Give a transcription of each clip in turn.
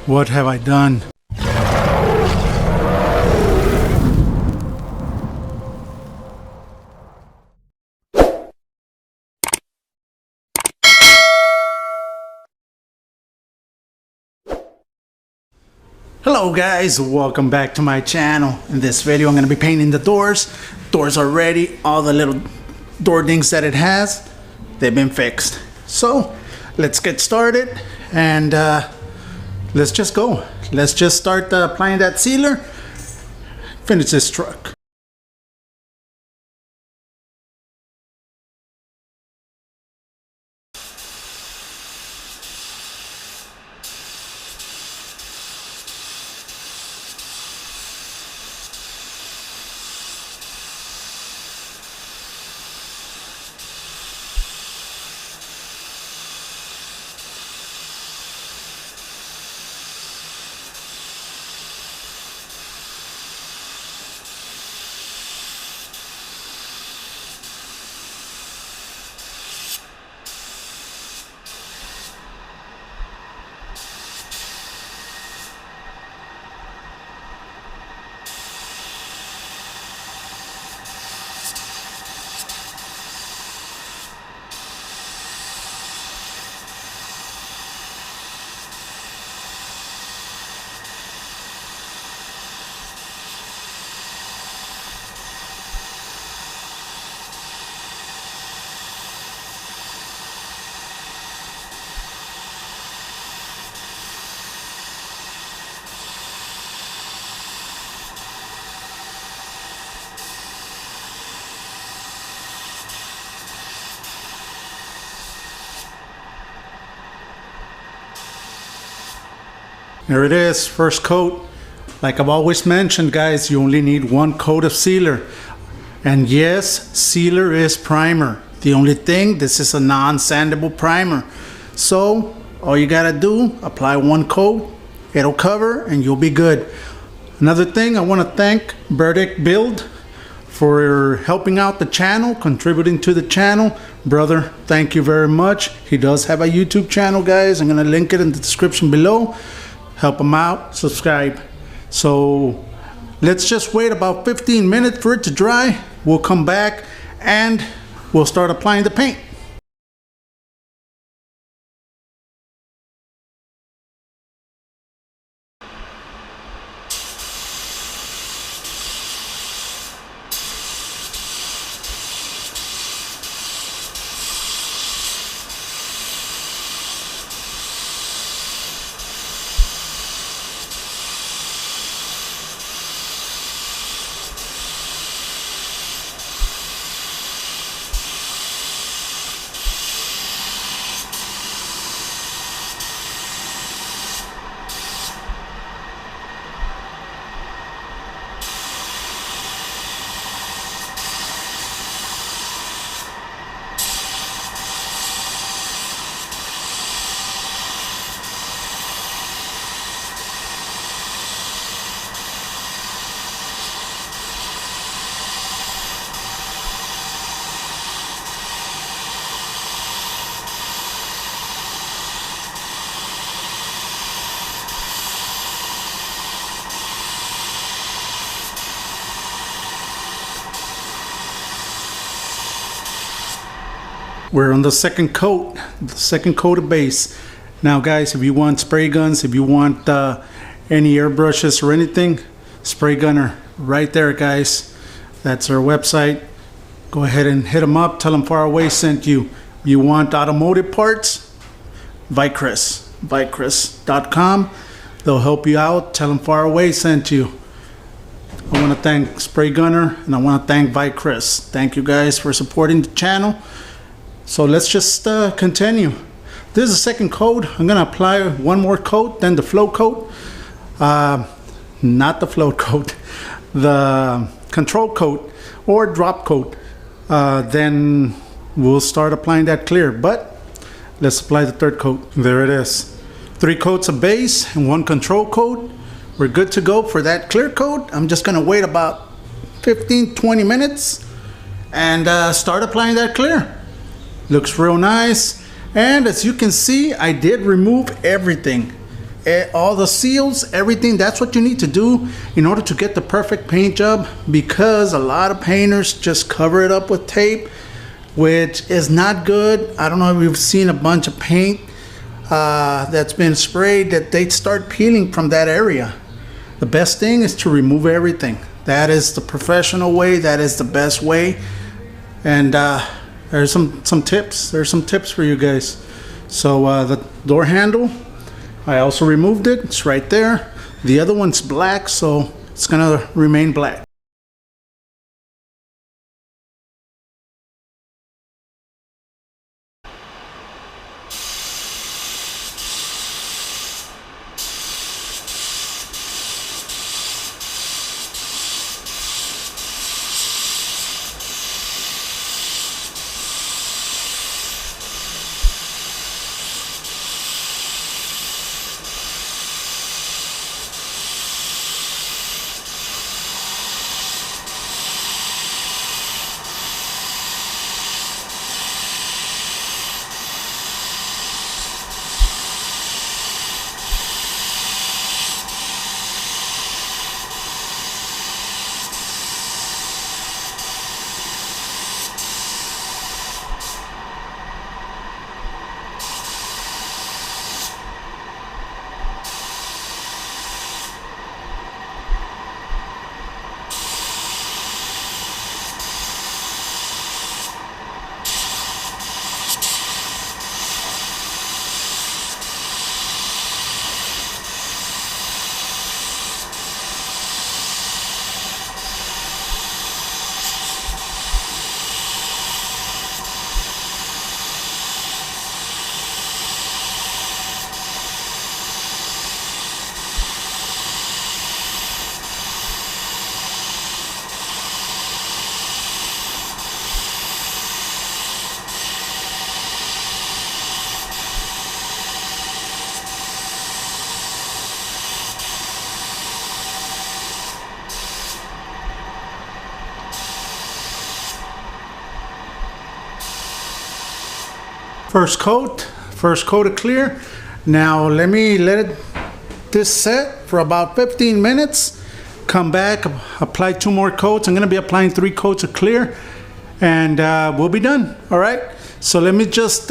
What have I done? Hello guys, welcome back to my channel. In this video I'm going to be painting the doors. Doors are ready. All the little door dings that it has, they've been fixed. So let's get started and let's just go. Let's just start applying that sealer. Finish this truck. There it is, first coat. Like I've always mentioned, guys, you only need one coat of sealer. And yes, sealer is primer. The only thing, this is a non-sandable primer. So all you gotta do, apply one coat, it'll cover and you'll be good. Another thing, I wanna thank Burdick Build for helping out the channel, contributing to the channel. Brother, thank you very much. He does have a YouTube channel, guys. I'm gonna link it in the description below. Help them out, subscribe. So let's just wait about 15 minutes for it to dry. We'll come back and we'll start applying the paint. We're on the second coat of base. Now guys, if you want spray guns, if you want any airbrushes or anything, Spray Gunner right there, guys. That's our website. Go ahead and hit them up, tell them Far Away sent you. You want automotive parts, vicris.com. They'll help you out, tell them Far Away sent you. I want to thank Spray Gunner and I want to thank Vicris. Thank you guys for supporting the channel. So let's just continue. This is the second coat. I'm gonna apply one more coat, then the float coat. Not the float coat, the control coat or drop coat. Then we'll start applying that clear, but let's apply the third coat. There it is. 3 coats of base and 1 control coat. We're good to go for that clear coat. I'm just gonna wait about 15-20 minutes and start applying that clear. Looks real nice. And as you can see, I did remove everything. all the seals, everything. That's what you need to do in order to get the perfect paint job, because a lot of painters just cover it up with tape, which is not good. I don't know if you've seen a bunch of paint that's been sprayed that they start peeling from that area. The best thing is to remove everything. That is the professional way. That is the best way. And there's some tips. There's some tips for you guys. So the door handle, I also removed it. It's right there. The other one's black, so it's gonna remain black. First coat of clear. Now let this set for about 15 minutes. Come back, apply 2 more coats. I'm gonna be applying 3 coats of clear, and we'll be done. All right, so let me just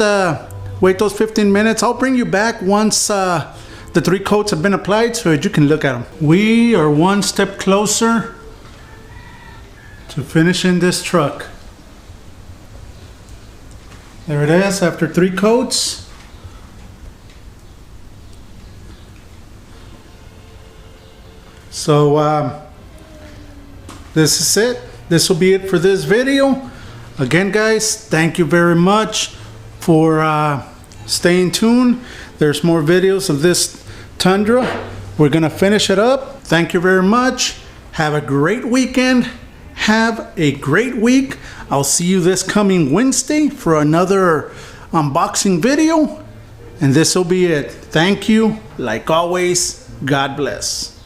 wait those 15 minutes. I'll bring you back once the 3 coats have been applied so that you can look at them. We are one step closer to finishing this truck. There it is after 3 coats. So this is it. This will be it for this video. Again, guys, thank you very much for staying tuned. There's more videos of this Tundra. We're gonna finish it up. Thank you very much. Have a great weekend. Have a great week. I'll see you this coming Wednesday for another unboxing video. And this will be it. Thank you. Like always, God bless.